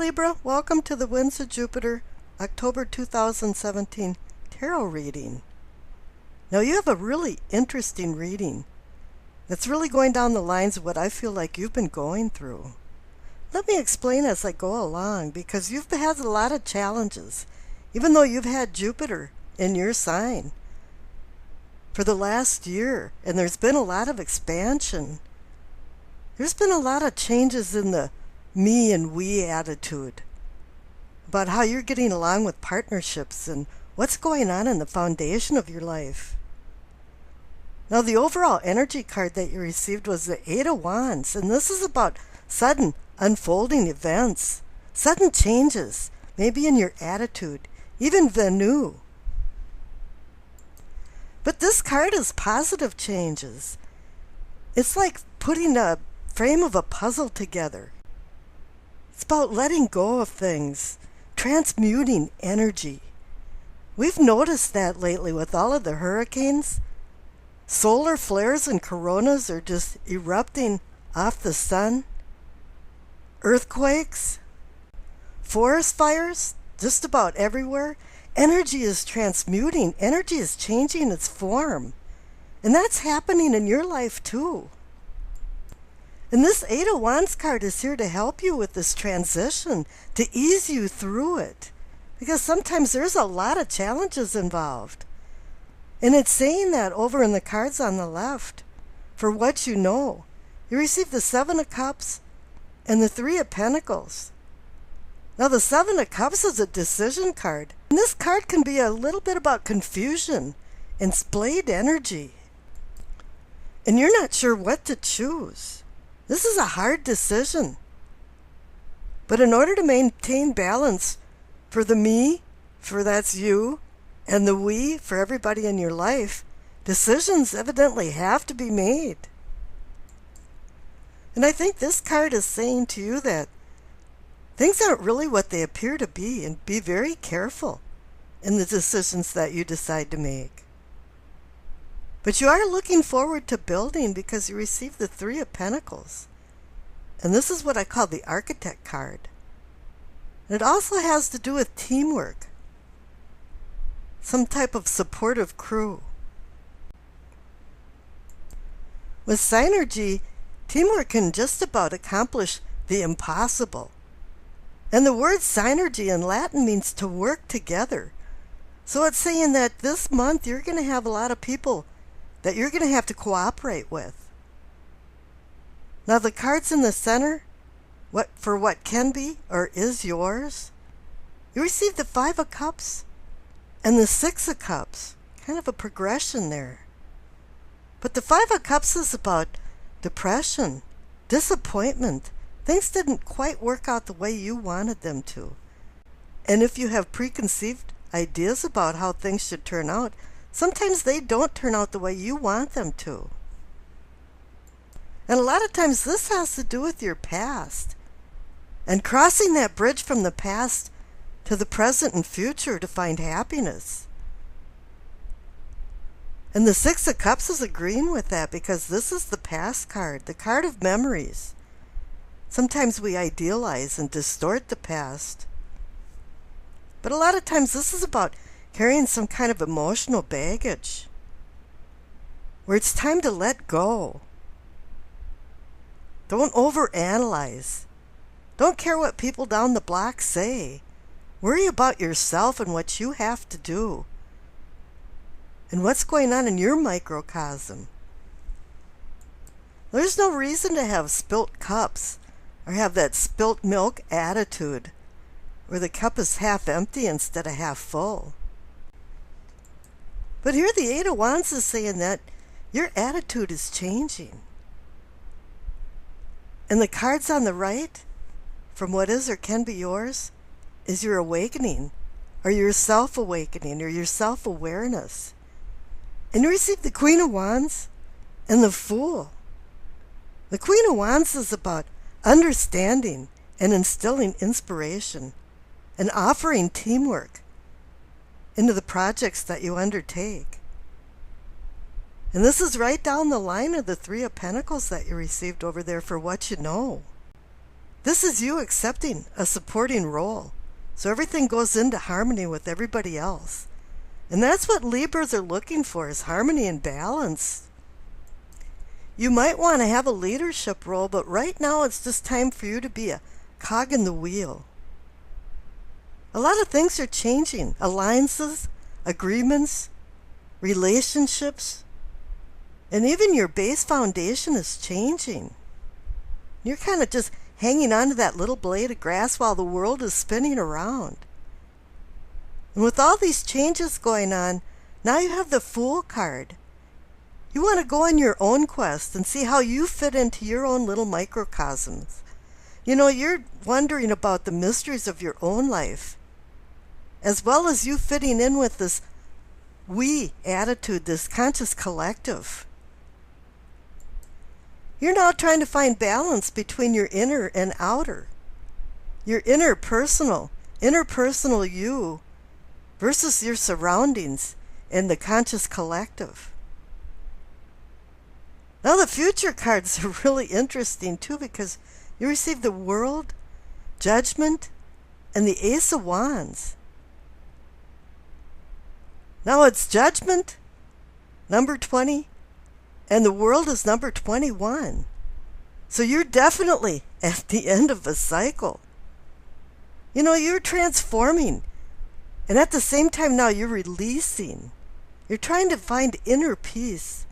Libra, welcome to the Winds of Jupiter, October 2017 Tarot reading. Now you have a really interesting reading that's really going down the lines of what I feel like you've been going through. Let me explain as I go along, because you've had a lot of challenges, even though you've had Jupiter in your sign for the last year, and there's been a lot of expansion. There's been a lot of changes in the me and we attitude about how you're getting along with partnerships and what's going on in the foundation of your life. Now, the overall energy card that you received was the Eight of Wands, and this is about sudden unfolding events, sudden changes, maybe in your attitude, even venue. But this card is positive changes. It's like putting a frame of a puzzle together. It's about letting go of things, transmuting energy. We've noticed that lately with all of the hurricanes. Solar flares and coronas are just erupting off the sun. Earthquakes, forest fires, just about everywhere. Energy is transmuting. Energy is changing its form. And that's happening in your life too. And this Eight of Wands card is here to help you with this transition, to ease you through it. Because sometimes there's a lot of challenges involved. And it's saying that over in the cards on the left, for what you know. You receive the Seven of Cups and the Three of Pentacles. Now the Seven of Cups is a decision card. And this card can be a little bit about confusion and splayed energy. And you're not sure what to choose. This is a hard decision. But in order to maintain balance for the me, for that's you, and the we, for everybody in your life, decisions evidently have to be made. And I think this card is saying to you that things aren't really what they appear to be, and be very careful in the decisions that you decide to make. But you are looking forward to building because you received the Three of Pentacles. And this is what I call the Architect card. And it also has to do with teamwork. Some type of supportive crew. With synergy, teamwork can just about accomplish the impossible. And the word synergy in Latin means to work together. So it's saying that this month you're going to have a lot of people that you're going to have to cooperate with. Now the cards in the center, what can be or is yours, you receive the Five of Cups and the Six of Cups. Kind of a progression there. But the Five of Cups is about depression, disappointment. Things didn't quite work out the way you wanted them to. And if you have preconceived ideas about how things should turn out, sometimes they don't turn out the way you want them to. And a lot of times this has to do with your past. And crossing that bridge from the past to the present and future to find happiness. And the Six of Cups is agreeing with that, because this is the past card, the card of memories. Sometimes we idealize and distort the past. But a lot of times this is about carrying some kind of emotional baggage, where it's time to let go. Don't overanalyze. Don't care what people down the block say. Worry about yourself and what you have to do, and what's going on in your microcosm. There's no reason to have spilt cups or have that spilt milk attitude, where the cup is half empty instead of half full. But here the Eight of Wands is saying that your attitude is changing. And the cards on the right, from what is or can be yours, is your awakening, or your self-awakening, or your self-awareness. And you receive the Queen of Wands and the Fool. The Queen of Wands is about understanding and instilling inspiration and offering teamwork into the projects that you undertake. And this is right down the line of the Three of Pentacles that you received over there for what you know. This is you accepting a supporting role. So everything goes into harmony with everybody else. And that's what Libras are looking for, is harmony and balance. You might want to have a leadership role, but right now it's just time for you to be a cog in the wheel. A lot of things are changing. Alliances, agreements, relationships, and even your base foundation is changing. You're kind of just hanging on to that little blade of grass while the world is spinning around. And with all these changes going on, now you have the Fool card. You want to go on your own quest and see how you fit into your own little microcosms. You know, you're wondering about the mysteries of your own life, as well as you fitting in with this we attitude, this conscious collective. You're now trying to find balance between your inner and outer. Your interpersonal you versus your surroundings and the conscious collective. Now the future cards are really interesting too, because you receive the World, Judgment, and the Ace of Wands. Now it's Judgment, number 20, and the World is number 21. So you're definitely at the end of a cycle. You know, you're transforming. And at the same time now you're releasing. You're trying to find inner peace.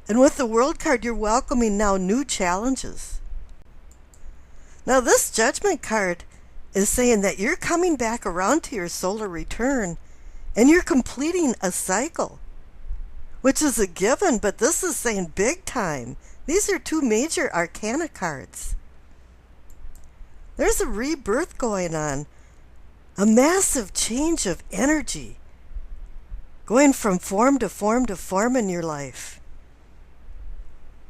And with the World card, you're welcoming now new challenges. Now this Judgment card is saying that you're coming back around to your solar return and you're completing a cycle, which is a given, but this is saying big time. These are two major arcana cards. There's a rebirth going on, a massive change of energy, going from form to form to form in your life.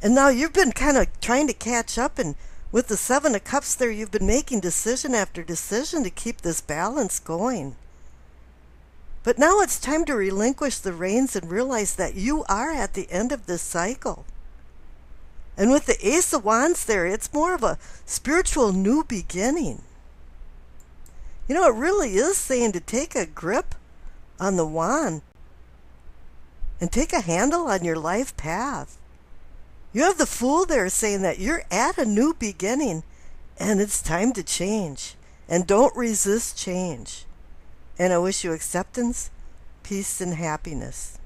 And now you've been kind of trying to catch up, and with the Seven of Cups there, you've been making decision after decision to keep this balance going. But now it's time to relinquish the reins and realize that you are at the end of this cycle. And with the Ace of Wands there, it's more of a spiritual new beginning. You know, it really is saying to take a grip on the wand and take a handle on your life path. You have the Fool there saying that you're at a new beginning and it's time to change. And don't resist change. And I wish you acceptance, peace, and happiness.